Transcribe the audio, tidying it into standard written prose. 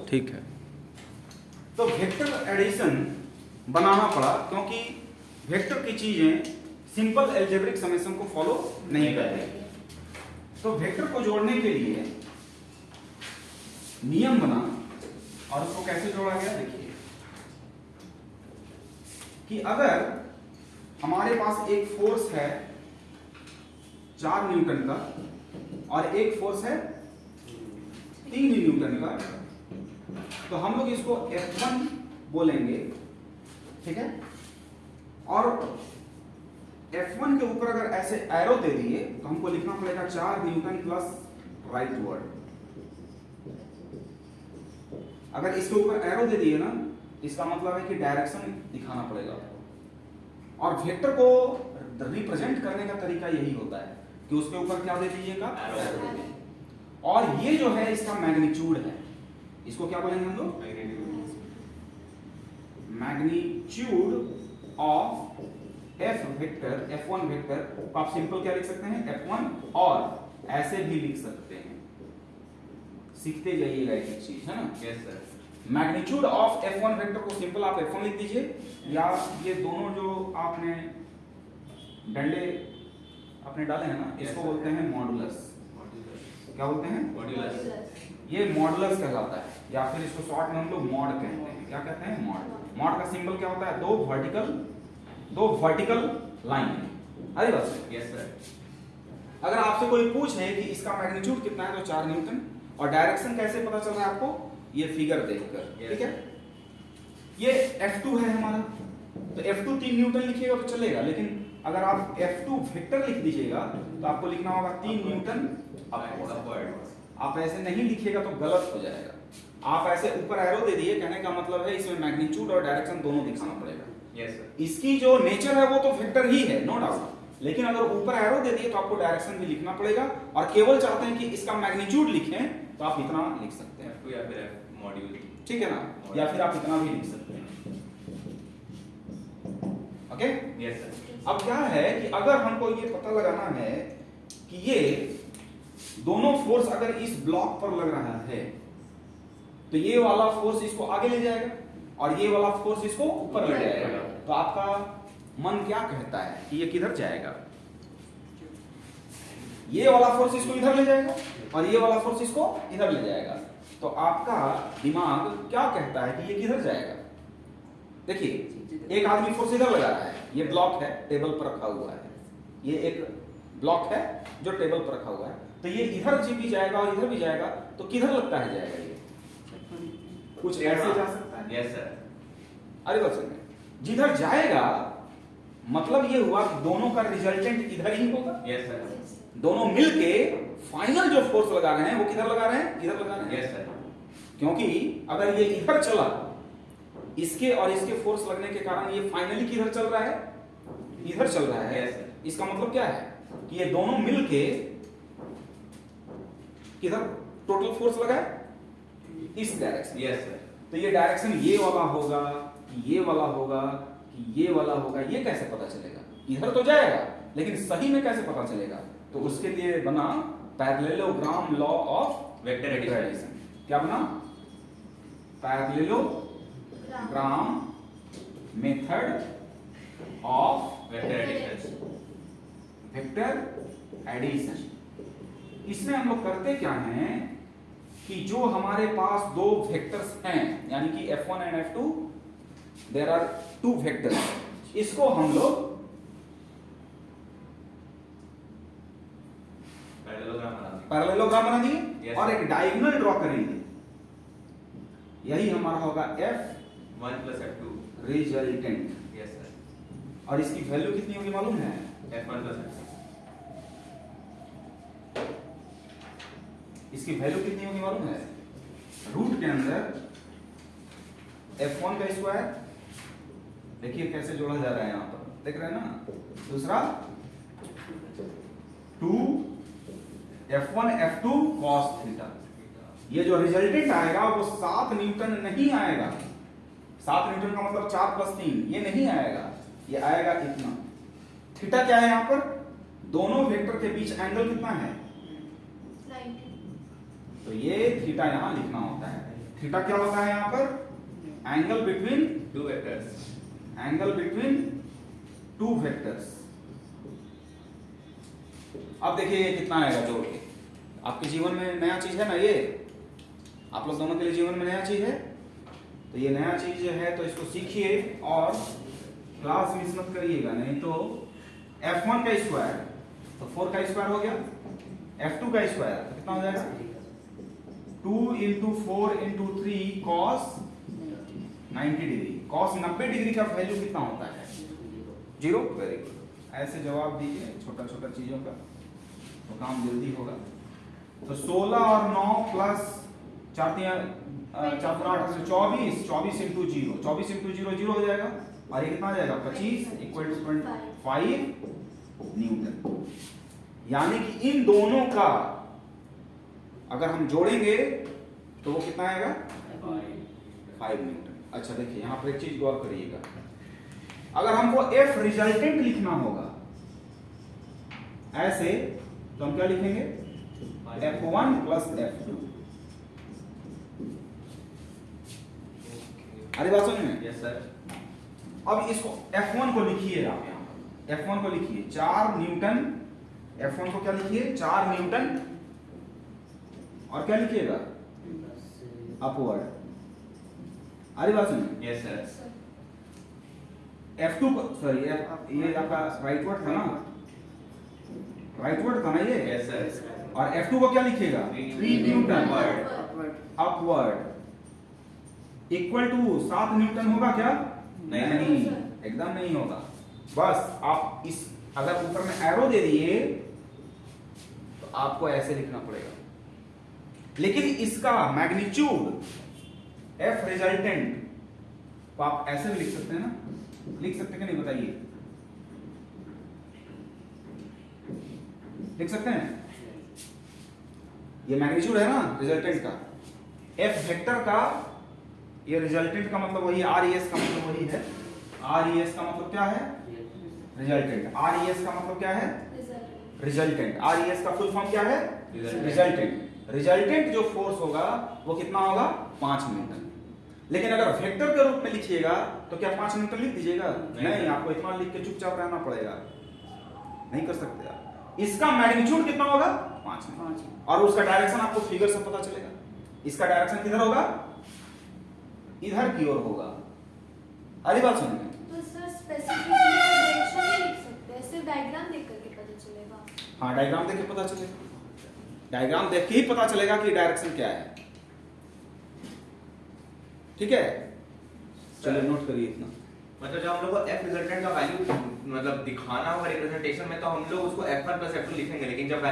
ठीक है। तो वेक्टर एडिशन बनाना पड़ा क्योंकि वेक्टर की चीजें सिंपल एल्जेब्रिक समेशन को फॉलो नहीं कर रही। तो वेक्टर को जोड़ने के लिए नियम बना और उसको कैसे जोड़ा गया देखिए कि अगर हमारे पास एक फोर्स है 4 न्यूटन का और एक फोर्स है 3 न्यूटन का, तो हम लोग इसको F1 बोलेंगे, ठीक है। और F1 के ऊपर अगर ऐसे एरो दे दिए तो हमको लिखना पड़ेगा 4 न्यूटन प्लस राइट वर्ड। अगर इसके ऊपर एरो दे दिए ना, इसका मतलब है कि डायरेक्शन दिखाना पड़ेगा। और वेक्टर को रिप्रेजेंट करने का तरीका यही होता है कि उसके ऊपर क्या दे दीजिएगा, एरो दे दीजिए। और ये जो है इसका मैग्नीट्यूड है, इसको क्या बोलेंगे हम लोग, magnitude of F vector, F1 vector को आप सिंपल क्या लिख सकते हैं, F1, और ऐसे भी लिख सकते हैं, सीखते जाइएगा एक चीज, है ना। Yes sir. Magnitude of F1 vector को सिंपल आप F1 लिख दीजिए, या ये दोनों जो आपने डंडे अपने डाले हैं ना, इसको बोलते हैं मॉडुलस। क्या बोलते हैं, मॉड्यूलस। ये मॉडुलस कहलाता है, या फिर इसको शॉर्ट में हम लोग मॉड कहते हैं। क्या कहते हैं, मॉड। मॉड का सिंबल क्या होता है, दो वर्टिकल लाइन। अरे बस, यस सर। अगर आपसे कोई पूछे कि इसका मैग्नीट्यूड कितना है तो 4 न्यूटन, और डायरेक्शन कैसे पता चल रहा है आपको, ये फिगर देखकर, ठीक है। ये F2 है हमारा, तो F2 3 न्यूटन लिखिएगा तो चलेगा, लेकिन अगर आप F2 वेक्टर लिख दीजिएगा तो आपको लिखना होगा 3 न्यूटन अपवर्ड। आप ऐसे नहीं लिखिएगा तो गलत हो जाएगा। आप ऐसे ऊपर एरो दे दिए, कहने का मतलब है इसमें मैग्नीट्यूड और डायरेक्शन दोनों दिखाना पड़ेगा। Yes sir. इसकी जो नेचर है वो तो वेक्टर ही है, नो डाउट, लेकिन अगर ऊपर एरो दे दिए तो आपको डायरेक्शन भी लिखना पड़ेगा। और केवल चाहते हैं कि इसका मैग्नीट्यूड लिखें तो आप इतना लिख सकते हैं, F2 या फिर मॉड्यूल, ठीक है ना, या फिर आप इतना भी लिख सकते हैं, ओके। Yes sir. अब क्या है कि अगर हमको ये पता लगाना है कि ये दोनों फोर्स अगर इस ब्लॉक पर लग रहा है तो ये वाला फोर्स इसको आगे ले जाएगा और ये वाला फोर्स इसको ऊपर ले जाएगा, तो आपका मन क्या कहता है कि ये किधर जाएगा, ये वाला फोर्स इसको इधर ले जाएगा और ये वाला फोर्स इसको इधर ले जाएगा। तो आपका दिमाग क्या कहता है कि ये किधर जाएगा। देखिए, एक आदमी फोर्स इधर लगा रहा है, ये ब्लॉक है, टेबल पर रखा हुआ है, ये एक ब्लॉक है जो टेबल पर रखा हुआ है, तो ये इधर भी जाएगा और इधर भी जाएगा, तो किधर लगता है जाएगा, ये कुछ ऐसे जा सकता है। Yes sir. अरे बस, जिधर जाएगा मतलब ये हुआ कि दोनों का रिजल्टेंट इधर ही होगा। Yes sir. दोनों मिलके फाइनल जो फोर्स लगा रहे हैं वो किधर लगा रहे हैं, इधर लगा रहे हैं। Yes sir. क्योंकि अगर ये इधर चला, इसके और इसके फोर्स लगने के कारण ये फाइनली किधर चल रहा है, इधर चल रहा है। Yes, sir. इसका मतलब क्या है कि ये दोनों मिलके किधर टोटल फोर्स लगा है, इस डायरेक्शन। Yes sir. तो ये डायरेक्शन ये वाला होगा कि ये वाला होगा कि ये वाला होगा, ये कैसे पता चलेगा, इधर तो जाएगा लेकिन सही में कैसे पता चलेगा। तो उसके लिए बना parallelogram law of vector addition. क्या बना, parallelogram method of vector addition. Vector addition. इसमें हम लोग करते क्या हैं कि जो हमारे पास दो वेक्टर्स हैं, यानी कि F1 and F2, there are 2 vectors, इसको हम लोग पैरेललोग्राम बना दिए Yes, और sir. एक डायगोनल ड्रॉ करेंगे। यही हमारा होगा F1 plus F2। Resultant. Yes sir. और इसकी वैल्यू कितनी होगी मालूम है, F1 plus F2। इसकी वैल्यू कितनी होगी मालूम है, रूट के अंदर F1 का स्क्वायर, देखिए कैसे जोड़ा जा रहा है, यहां पर देख रहे हैं ना, दूसरा 2 F1 F2 cos थीटा। ये जो रिजल्टेंट आएगा वो 7 न्यूटन नहीं आएगा, 7 न्यूटन का मतलब 4 + 3, ये नहीं आएगा, ये आएगा इतना। थीटा क्या है, यहां पर दोनों वेक्टर के बीच एंगल कितना है, तो ये थीटा यहां लिखना होता है। थीटा क्या होता है यहाँ पर? Angle between Two vectors. Two vectors. अब देखिए ये कितना आएगा जोड़ के। आपके जीवन में नया चीज है ना ये, आप लोग दोनों के लिए जीवन में नया चीज है, तो ये नया चीज है तो इसको सीखिए और क्लास मिस मत करिएगा, नहीं तो f1 का स्क्वायर तो 4 का स्क्वायर हो गया, f2 का स्क्वायर तो कितना हो जाएगा? 2 into 4 into 3 cos 90 degree. cos 90 degree का वैल्यू कितना होता है? 0। वेरी गुड, ऐसे जवाब दीजिए छोटा छोटा चीजों का तो काम जल्दी होगा। तो 16 और 9 प्लस 4 4 8 से 24, 24 इंटू 0, 24 इंटू 0 0 हो जाएगा और ये कितना आ जाएगा? 25 इक्वल टू 25 न्यूटन। यानी कि इन दोनों का अगर हम जोड़ेंगे तो वो कितना आएगा? 5 न्यूटन। अच्छा देखिए यहाँ पर एक चीज गौर करिएगा, अगर हमको F रिजल्टेंट लिखना होगा ऐसे तो हम क्या लिखेंगे? F1 plus F2। अरे बात सुनिए, Yes sir. अब इसको F1 को लिखिए, आप यहाँ पर F1 को लिखिए 4 न्यूटन। F1 को क्या लिखिए? 4 न्यूटन और क्या लिखिएगा? अपवर्ड। अरे बात सुनिए, Yes sir. F2 को सॉरी ये आपका राइट वर्ड था ना, राइट वर्ड था ना ये। Yes sir. और F2 को क्या लिखिएगा? 3 newton upward equal to 7 newton होगा क्या? नहीं, एकदम नहीं होगा। बस आप इस अगर ऊपर में एरो दे दिए तो आपको ऐसे लिखना पड़ेगा, लेकिन इसका मैग्नीट्यूड F रिजल्टेंट को आप ऐसे भी लिख सकते हैं ना, लिख सकते कि नहीं बताइए? लिख सकते हैं। ये मैग्नीट्यूड है ना रिजल्टेंट का, F वेक्टर का ये रिजल्टेंट का मतलब वही, RES का मतलब वही है। RES का मतलब क्या है? रिजल्टेंट। RES का मतलब क्या है? रिजल्टेंट। RES का फुल फॉर्म क्या है? रिजल्टेंट। रिजल्टेंट जो फोर्स होगा वो कितना होगा? 5 न्यूटन। लेकिन अगर वेक्टर के रूप में लिखिएगा तो क्या 5 न्यूटन लिख दीजिएगा? नहीं, आपको इतना लिख के चुपचाप रहना पड़ेगा, नहीं कर सकते आप। इसका मैग्नीट्यूड कितना होगा? 5 न्यूटन। और उसका डायरेक्शन आपको फिगर से पता चलेगा। इसका डायरेक्शन किधर होगा? इधर की ओर होगा। अरे बात सुनिए, तो सर स्पेसिफिकली डायरेक्शन नहीं लिख सकते, ऐसे डायग्राम देख करके पता चलेगा। हाँ डायग्राम देख के पता चलेगा, डायग्राम देख के ही पता चलेगा कि डायरेक्शन क्या है। ठीक है, चलिए नोट करिए इतना। मतलब जब हम लोग को F रिजल्टेंट का वैल्यू मतलब दिखाना होगा रिप्रेजेंटेशन में तो हम लोग उसको F1 प्लस F2 लिखेंगे, लेकिन जब